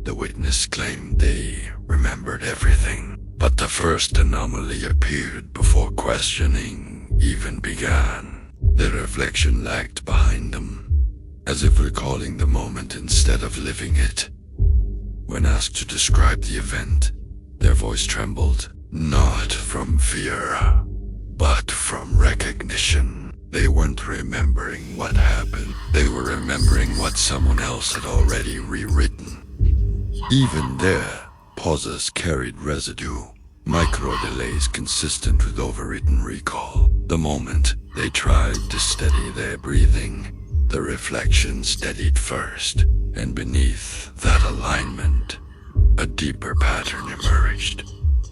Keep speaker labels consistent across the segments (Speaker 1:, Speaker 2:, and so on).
Speaker 1: The witness claimed they remembered everything, but the first anomaly appeared before questioning even began. The reflection lagged behind them, as if recalling the moment instead of living it. When asked to describe the event, their voice trembled, not from fear, but from recognition. They weren't remembering what happened. They were remembering what someone else had already rewritten. Even there, pauses carried residue, micro-delays consistent with overwritten recall. The moment they tried to steady their breathing, the reflection steadied first, and beneath that alignment, a deeper pattern emerged.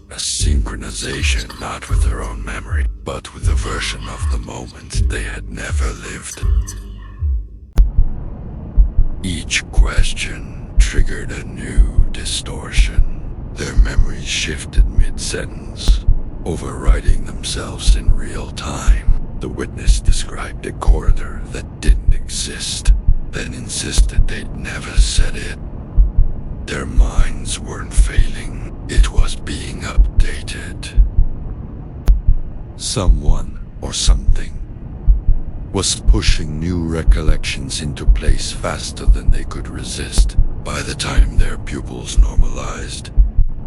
Speaker 1: A synchronization not with their own memory, but with a version of the moment they had never lived. Each question triggered a new distortion. Their memories shifted mid-sentence, overriding themselves in real time. The witness described a corridor that didn't exist, then insisted they'd never said it. Their minds weren't failing, it was being updated. Someone or something was pushing new recollections into place faster than they could resist. By the time their pupils normalized,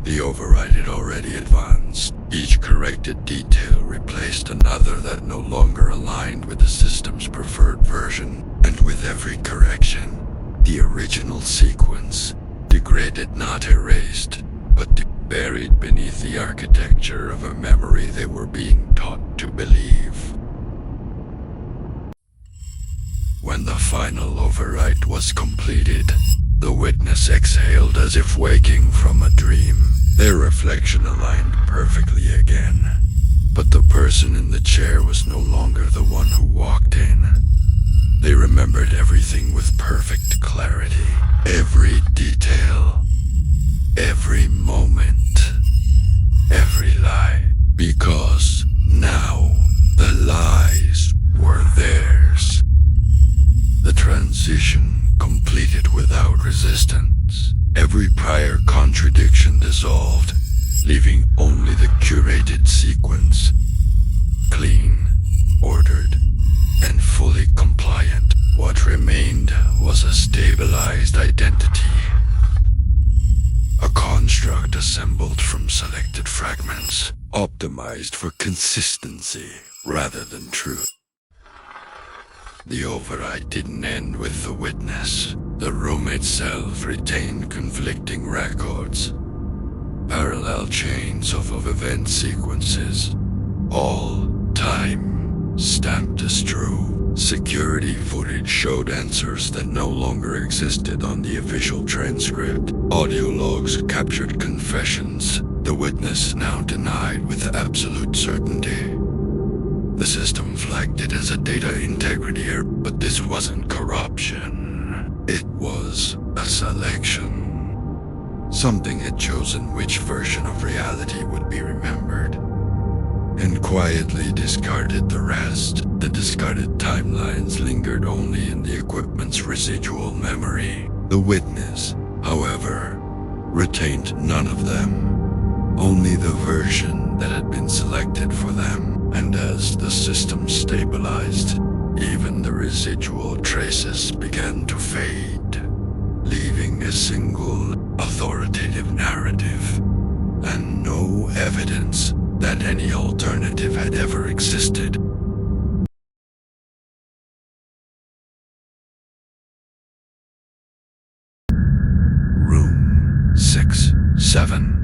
Speaker 1: the override had already advanced. Each corrected detail replaced another that no longer aligned with the system's preferred version, and with every correction, the original sequence degraded, not erased, but buried beneath the architecture of a memory they were being taught to believe. When the final overwrite was completed, the witness exhaled as if waking from a dream. Their reflection aligned perfectly again, but the person in the chair was no longer the one who walked in. They remembered everything with perfect clarity. Every detail, every moment, every lie. Because now the lies were theirs. The transition completed without resistance. Every prior contradiction dissolved, leaving only the curated sequence. Clean, ordered, and fully compliant. What remained was a stabilized identity. A construct assembled from selected fragments, optimized for consistency rather than truth. The override didn't end with the witness. The room itself retained conflicting records, parallel chains of event sequences, all time stamped as true. Security footage showed answers that no longer existed on the official transcript. Audio logs captured confessions the witness now denied with absolute certainty. The system flagged it as a data integrity error, but this wasn't corruption. It was a selection. Something had chosen which version of reality would be remembered, and quietly discarded the rest. The discarded timelines lingered only in the equipment's residual memory. The witness, however, retained none of them, only the version that had been selected for them. And as the system stabilized, even the residual traces began to fade, leaving a single authoritative narrative and no evidence that any alternative had ever existed. Room 6-7.